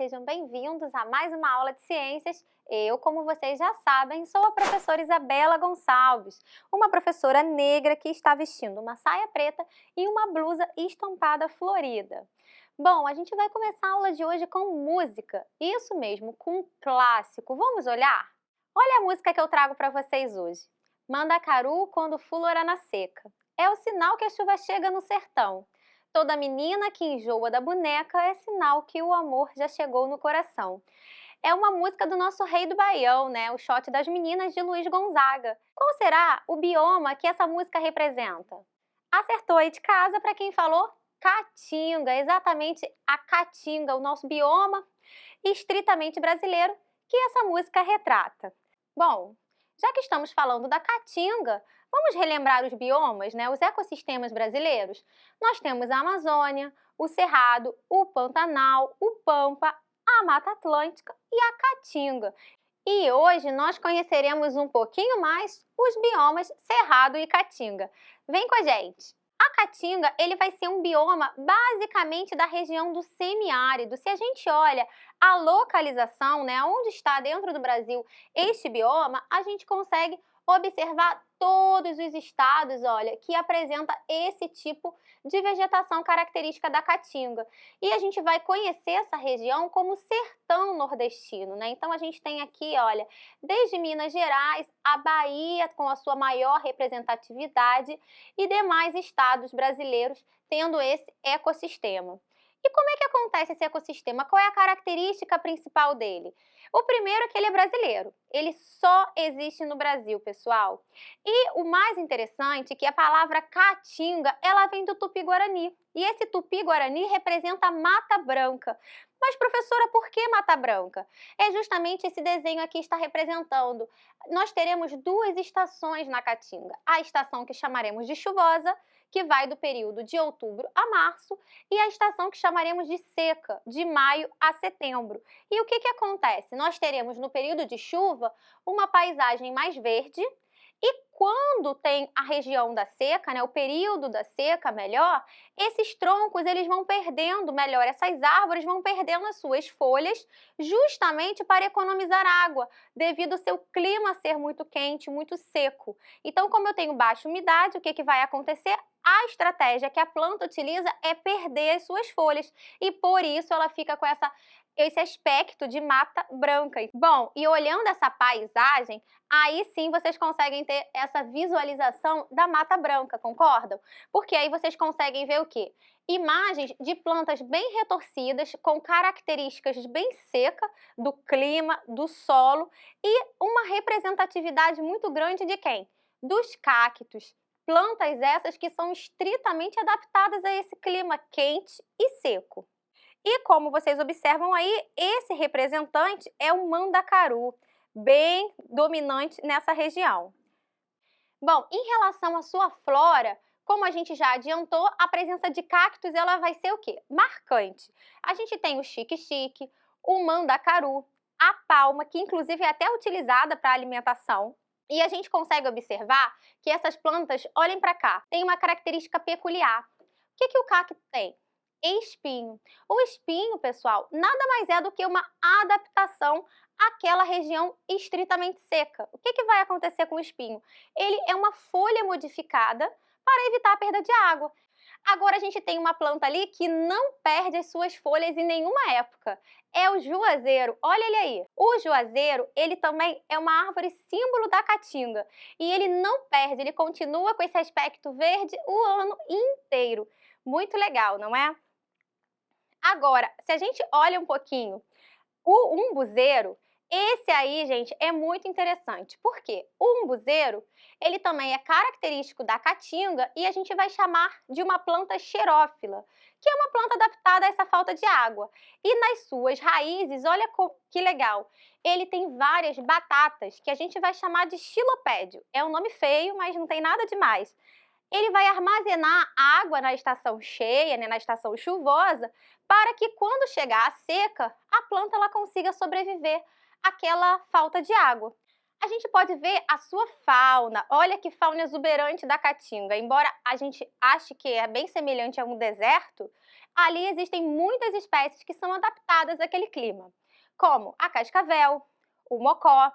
sejam bem-vindos a mais uma aula de ciências. Eu, como vocês já sabem, sou a professora Isabela Gonçalves, uma professora negra que está vestindo uma saia preta e uma blusa estampada florida. Bom, a gente vai começar a aula de hoje com música, isso mesmo, com um clássico. Vamos olhar? Olha a música que eu trago para vocês hoje. Mandacaru quando fulora na seca. É o sinal que a chuva chega no sertão. Toda menina que enjoa da boneca é sinal que o amor já chegou no coração. É uma música do nosso rei do Baião, né? O Shot das Meninas, de Luiz Gonzaga. Qual será o bioma que essa música representa? Acertou aí de casa para quem falou Caatinga, exatamente a Caatinga, o nosso bioma estritamente brasileiro que essa música retrata. Bom, já que estamos falando da Caatinga, vamos relembrar os biomas, né, os ecossistemas brasileiros? Nós temos a Amazônia, o Cerrado, o Pantanal, o Pampa, a Mata Atlântica e a Caatinga. E hoje nós conheceremos um pouquinho mais os biomas Cerrado e Caatinga. Vem com a gente! A Caatinga, ele vai ser um bioma basicamente da região do semiárido. Se a gente olha a localização, né, onde está dentro do Brasil este bioma, a gente consegue observar todos os estados, olha, que apresenta esse tipo de vegetação característica da Caatinga. E a gente vai conhecer essa região como sertão nordestino, né? Então a gente tem aqui, olha, desde Minas Gerais, a Bahia com a sua maior representatividade e demais estados brasileiros tendo esse ecossistema. E como é que acontece esse ecossistema? Qual é a característica principal dele? O primeiro é que ele é brasileiro. Ele só existe no Brasil, pessoal. E o mais interessante é que a palavra caatinga, ela vem do Tupi-Guarani. E esse Tupi-Guarani representa a Mata Branca. Mas, professora, por que Mata Branca? É justamente esse desenho aqui está representando. Nós teremos duas estações na Caatinga. A estação que chamaremos de chuvosa, que vai do período de outubro a março, e a estação que chamaremos de seca, de maio a setembro. E o que acontece? Nós teremos no período de chuva uma paisagem mais verde, e quando tem a região da seca, né, o período da seca melhor, esses troncos eles vão perdendo, melhor, essas árvores vão perdendo as suas folhas justamente para economizar água, devido ao seu clima ser muito quente, muito seco. Então, como eu tenho baixa umidade, o que vai acontecer? A estratégia que a planta utiliza é perder as suas folhas e por isso ela fica com esse aspecto de mata branca. Bom, e olhando essa paisagem, aí sim vocês conseguem ter essa visualização da mata branca, concordam? Porque aí vocês conseguem ver o quê? Imagens de plantas bem retorcidas, com características bem secas do clima, do solo e uma representatividade muito grande de quem? Dos cactos. Plantas essas que são estritamente adaptadas a esse clima quente e seco. E como vocês observam aí, esse representante é o mandacaru, bem dominante nessa região. Bom, em relação à sua flora, como a gente já adiantou, a presença de cactos ela vai ser o quê? Marcante. A gente tem o xique-xique, o mandacaru, a palma, que inclusive é até utilizada para alimentação. E a gente consegue observar que essas plantas, olhem para cá, têm uma característica peculiar. O que o cacto tem? Espinho. O espinho, pessoal, nada mais é do que uma adaptação àquela região estritamente seca. O que vai acontecer com o espinho? Ele é uma folha modificada para evitar a perda de água. Agora a gente tem uma planta ali que não perde as suas folhas em nenhuma época. É o juazeiro. Olha ele aí. O juazeiro, ele também é uma árvore símbolo da Caatinga. E ele não perde, ele continua com esse aspecto verde o ano inteiro. Muito legal, não é? Agora, se a gente olha um pouquinho, o umbuzeiro, esse aí, gente, é muito interessante. Por quê? O umbuzeiro, ele também é característico da Caatinga e a gente vai chamar de uma planta xerófila, que é uma planta adaptada a essa falta de água. E nas suas raízes, olha que legal, ele tem várias batatas, que a gente vai chamar de xilopédio. É um nome feio, mas não tem nada demais. Ele vai armazenar água na estação cheia, né, na estação chuvosa, para que quando chegar a seca, a planta ela consiga sobreviver àquela falta de água. A gente pode ver a sua fauna, olha que fauna exuberante da Caatinga. Embora a gente ache que é bem semelhante a um deserto, Ali existem muitas espécies que são adaptadas àquele clima, como a cascavel, o mocó,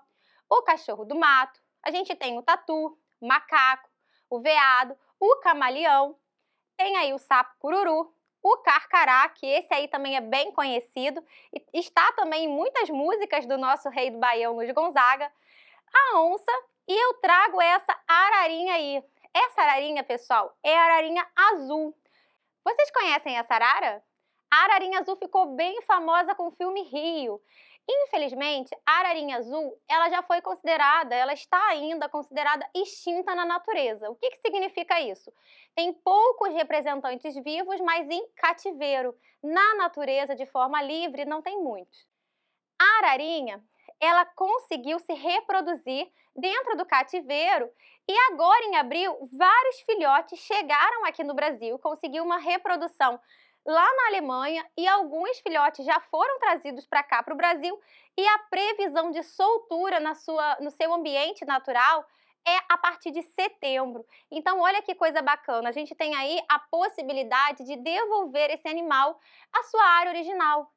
o cachorro do mato, a gente tem o tatu, o macaco, o veado, o camaleão, tem aí o sapo cururu, o carcará, que esse aí também é bem conhecido, e está também em muitas músicas do nosso rei do Baião, Luiz Gonzaga, a onça, e eu trago essa ararinha aí. Essa ararinha, pessoal, é a ararinha azul. Vocês conhecem essa arara? A ararinha azul ficou bem famosa com o filme Rio. Infelizmente, a ararinha azul, ela já foi considerada, ela está ainda considerada extinta na natureza. O que significa isso? Tem poucos representantes vivos, mas em cativeiro. Na natureza, de forma livre, não tem muitos. A ararinha, ela conseguiu se reproduzir dentro do cativeiro e agora em abril vários filhotes chegaram aqui no Brasil, conseguiu uma reprodução lá na Alemanha e alguns filhotes já foram trazidos para cá, para o Brasil, e a previsão de soltura no seu ambiente natural é a partir de setembro. Então olha que coisa bacana, a gente tem aí a possibilidade de devolver esse animal à sua área original.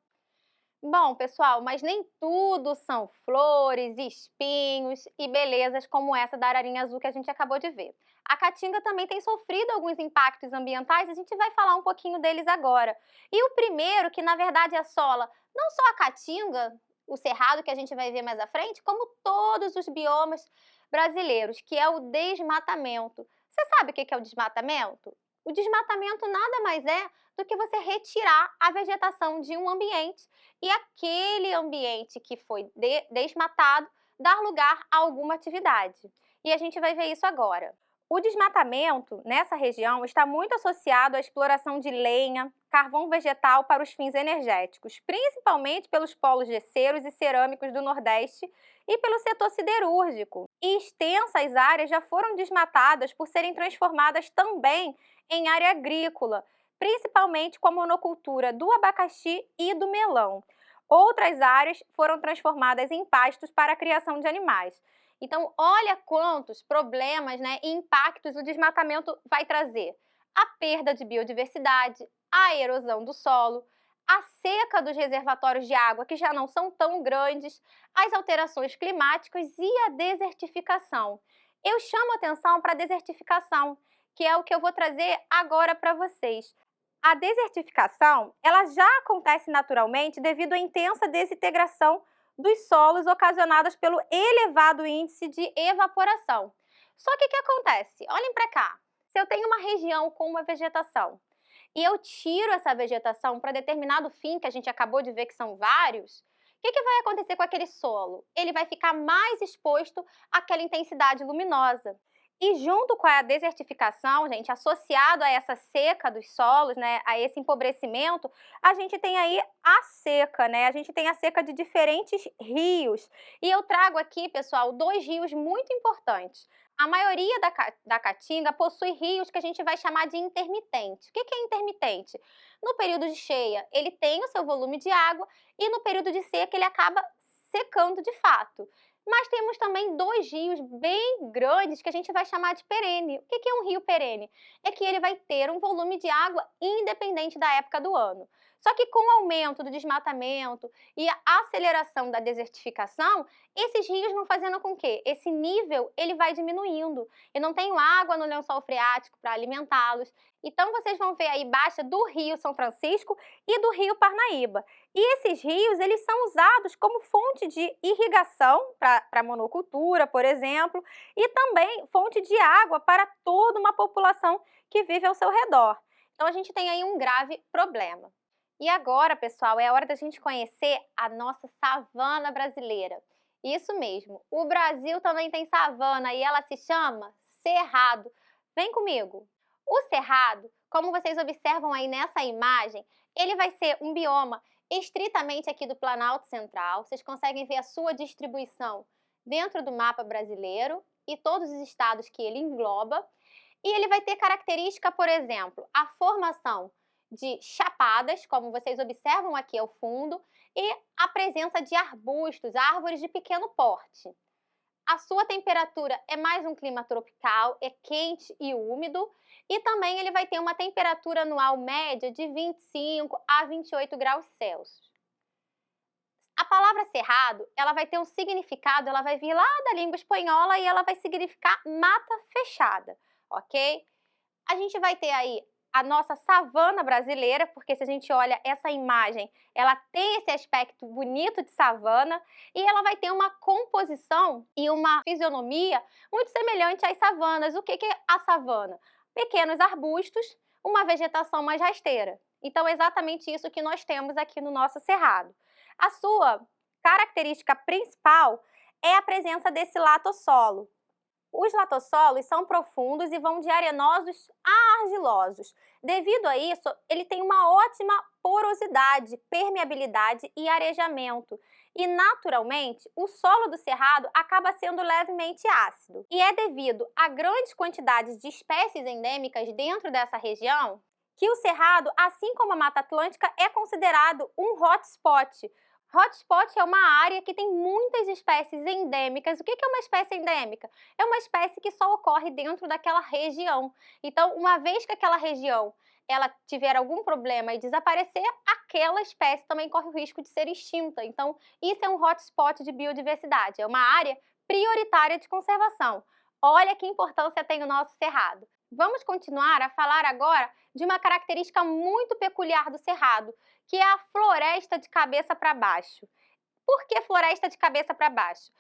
Bom, pessoal, mas nem tudo são flores, espinhos e belezas como essa da ararinha azul que a gente acabou de ver. A caatinga também tem sofrido alguns impactos ambientais, a gente vai falar um pouquinho deles agora. E o primeiro, que na verdade assola não só a caatinga, o cerrado que a gente vai ver mais à frente, como todos os biomas brasileiros, que é o desmatamento. Você sabe o que é o desmatamento? O desmatamento nada mais é do que você retirar a vegetação de um ambiente e aquele ambiente que foi desmatado dar lugar a alguma atividade. E a gente vai ver isso agora. O desmatamento nessa região está muito associado à exploração de lenha, carvão vegetal para os fins energéticos, principalmente pelos polos gesseiros e cerâmicos do Nordeste e pelo setor siderúrgico. E extensas áreas já foram desmatadas por serem transformadas também em área agrícola, principalmente com a monocultura do abacaxi e do melão. Outras áreas foram transformadas em pastos para a criação de animais. Então, olha quantos problemas, e impactos o desmatamento vai trazer. A perda de biodiversidade, a erosão do solo, a seca dos reservatórios de água, que já não são tão grandes, as alterações climáticas e a desertificação. Eu chamo atenção para a desertificação, que é o que eu vou trazer agora para vocês. A desertificação, ela já acontece naturalmente devido à intensa desintegração dos solos ocasionadas pelo elevado índice de evaporação. Só que o que acontece? Olhem para cá. Se eu tenho uma região com uma vegetação e eu tiro essa vegetação para determinado fim, que a gente acabou de ver que são vários, o que vai acontecer com aquele solo? Ele vai ficar mais exposto àquela intensidade luminosa. E junto com a desertificação, gente, associado a essa seca dos solos, a esse empobrecimento, a gente tem aí a seca, A gente tem a seca de diferentes rios. E eu trago aqui, pessoal, dois rios muito importantes. A maioria da caatinga possui rios que a gente vai chamar de intermitente. O que é intermitente? No período de cheia, ele tem o seu volume de água e no período de seca ele acaba secando de fato. Mas temos também dois rios bem grandes que a gente vai chamar de perene. O que é um rio perene? É que ele vai ter um volume de água independente da época do ano. Só que com o aumento do desmatamento e a aceleração da desertificação, esses rios vão fazendo com que esse nível ele vai diminuindo. Eu não tenho água no lençol freático para alimentá-los. Então vocês vão ver aí baixa do Rio São Francisco e do Rio Parnaíba. E esses rios, eles são usados como fonte de irrigação para monocultura, por exemplo, e também fonte de água para toda uma população que vive ao seu redor. Então a gente tem aí um grave problema. E agora, pessoal, é a hora da gente conhecer a nossa savana brasileira. Isso mesmo, o Brasil também tem savana e ela se chama Cerrado. Vem comigo! O Cerrado, como vocês observam aí nessa imagem, ele vai ser um bioma estritamente aqui do Planalto Central. Vocês conseguem ver a sua distribuição dentro do mapa brasileiro e todos os estados que ele engloba. E ele vai ter característica, por exemplo, a formação de chapadas, como vocês observam aqui ao fundo, e a presença de arbustos, árvores de pequeno porte. A sua temperatura é mais um clima tropical, é quente e úmido, e também ele vai ter uma temperatura anual média de 25 a 28 graus Celsius. A palavra cerrado, ela vai ter um significado, ela vai vir lá da língua espanhola e ela vai significar mata fechada, ok? A gente vai ter aí a nossa savana brasileira, porque se a gente olha essa imagem, ela tem esse aspecto bonito de savana e ela vai ter uma composição e uma fisionomia muito semelhante às savanas. O que é a savana? Pequenos arbustos, uma vegetação mais rasteira. Então é exatamente isso que nós temos aqui no nosso cerrado. A sua característica principal é a presença desse latossolo. Os latossolos são profundos e vão de arenosos a argilosos. Devido a isso, ele tem uma ótima porosidade, permeabilidade e arejamento. E, naturalmente, o solo do cerrado acaba sendo levemente ácido. E é devido a grandes quantidades de espécies endêmicas dentro dessa região que o cerrado, assim como a Mata Atlântica, é considerado um hotspot. Hotspot é uma área que tem muitas espécies endêmicas. O que é uma espécie endêmica? É uma espécie que só ocorre dentro daquela região. Então, uma vez que aquela região ela tiver algum problema e desaparecer, aquela espécie também corre o risco de ser extinta. Então, isso é um hotspot de biodiversidade, é uma área prioritária de conservação. Olha que importância tem o nosso cerrado. Vamos continuar a falar agora de uma característica muito peculiar do cerrado, que é a floresta de cabeça para baixo. Por que floresta de cabeça para baixo?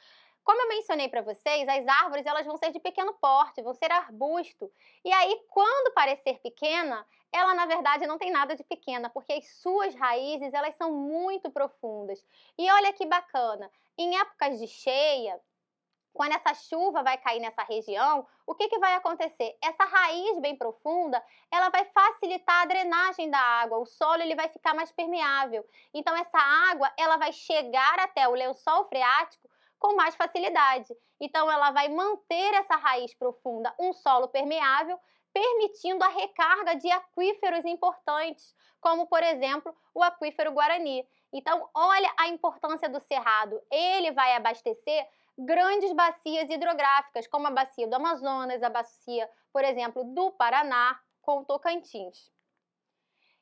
Como eu mencionei para vocês, as árvores elas vão ser de pequeno porte, vão ser arbusto. E aí, quando parecer pequena, ela na verdade não tem nada de pequena, porque as suas raízes elas são muito profundas. E olha que bacana, em épocas de cheia, quando essa chuva vai cair nessa região, o que vai acontecer? Essa raiz bem profunda, ela vai facilitar a drenagem da água, o solo ele vai ficar mais permeável. Então essa água, ela vai chegar até o lençol freático com mais facilidade. Então ela vai manter essa raiz profunda, um solo permeável, permitindo a recarga de aquíferos importantes, como por exemplo o aquífero Guarani. Então olha a importância do cerrado, ele vai abastecer grandes bacias hidrográficas, como a bacia do Amazonas, a bacia, por exemplo, do Paraná, com o Tocantins.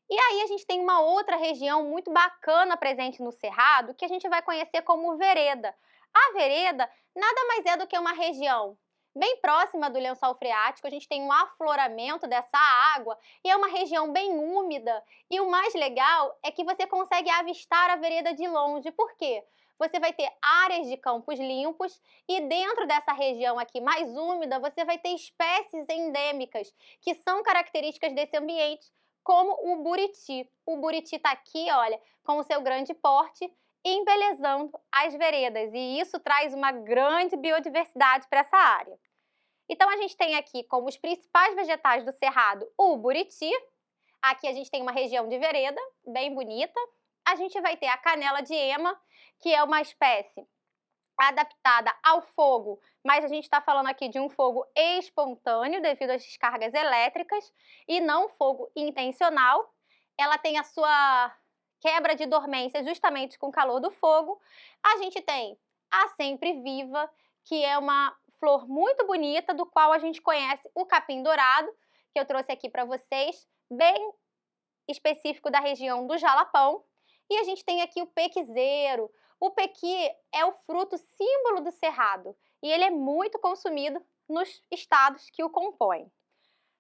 E aí a gente tem uma outra região muito bacana presente no Cerrado, que a gente vai conhecer como vereda. A vereda nada mais é do que uma região bem próxima do lençol freático, a gente tem um afloramento dessa água e é uma região bem úmida. E o mais legal é que você consegue avistar a vereda de longe. Por quê? Você vai ter áreas de campos limpos e dentro dessa região aqui mais úmida, você vai ter espécies endêmicas que são características desse ambiente, como o buriti. O buriti está aqui, olha, com o seu grande porte, embelezando as veredas e isso traz uma grande biodiversidade para essa área. Então a gente tem aqui como os principais vegetais do cerrado o buriti, aqui a gente tem uma região de vereda bem bonita, a gente vai ter a canela de ema, que é uma espécie adaptada ao fogo, mas a gente está falando aqui de um fogo espontâneo devido às descargas elétricas e não fogo intencional. Ela tem a sua quebra de dormência justamente com o calor do fogo. A gente tem a sempre viva, que é uma flor muito bonita, do qual a gente conhece o capim dourado, que eu trouxe aqui para vocês, bem específico da região do Jalapão. E a gente tem aqui o pequizeiro. O pequi é o fruto símbolo do cerrado e ele é muito consumido nos estados que o compõem.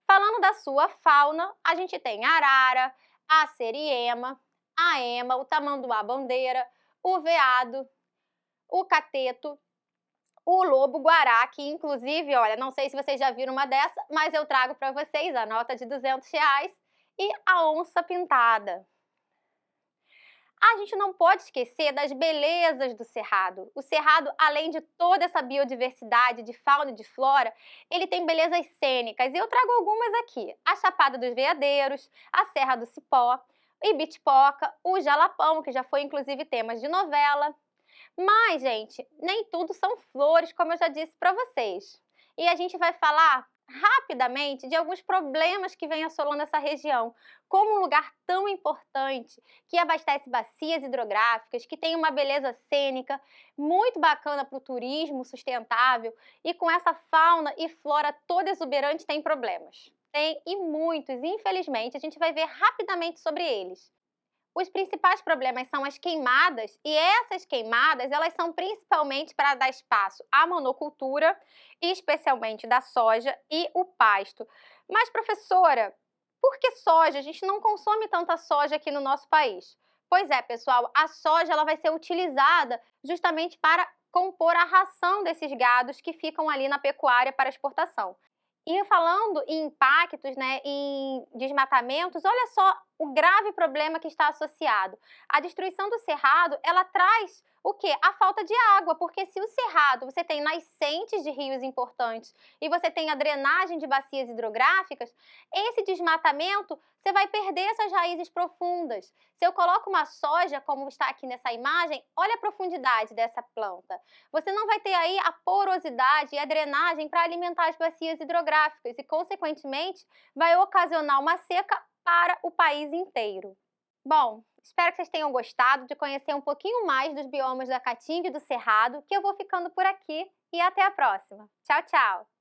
Falando da sua fauna, a gente tem a arara, a seriema, a ema, o tamanduá-bandeira, o veado, o cateto, o lobo-guará, que inclusive, olha, não sei se vocês já viram uma dessa, mas eu trago para vocês a nota de R$200 e a onça-pintada. A gente não pode esquecer das belezas do cerrado. O cerrado, além de toda essa biodiversidade de fauna e de flora, ele tem belezas cênicas e eu trago algumas aqui. A Chapada dos Veadeiros, a Serra do Cipó, Ibitipoca, o Jalapão, que já foi inclusive tema de novela. Mas, gente, nem tudo são flores, como eu já disse para vocês. E a gente vai falar rapidamente de alguns problemas que vêm assolando essa região, como um lugar tão importante que abastece bacias hidrográficas, que tem uma beleza cênica muito bacana para o turismo sustentável e com essa fauna e flora toda exuberante tem problemas. Tem e muitos, infelizmente, a gente vai ver rapidamente sobre eles. Os principais problemas são as queimadas, e essas queimadas, elas são principalmente para dar espaço à monocultura, especialmente da soja e o pasto. Mas, professora, por que soja? A gente não consome tanta soja aqui no nosso país. Pois é, pessoal, a soja ela vai ser utilizada justamente para compor a ração desses gados que ficam ali na pecuária para exportação. E falando em impactos, né, em desmatamentos, olha só o grave problema que está associado. A destruição do cerrado, ela traz o quê? A falta de água, porque se o cerrado você tem nascentes de rios importantes e você tem a drenagem de bacias hidrográficas, esse desmatamento você vai perder essas raízes profundas. Se eu coloco uma soja, como está aqui nessa imagem, olha a profundidade dessa planta. Você não vai ter aí a porosidade e a drenagem para alimentar as bacias hidrográficas e, consequentemente, vai ocasionar uma seca para o país inteiro. Bom, espero que vocês tenham gostado de conhecer um pouquinho mais dos biomas da Caatinga e do Cerrado, que eu vou ficando por aqui e até a próxima. Tchau, tchau!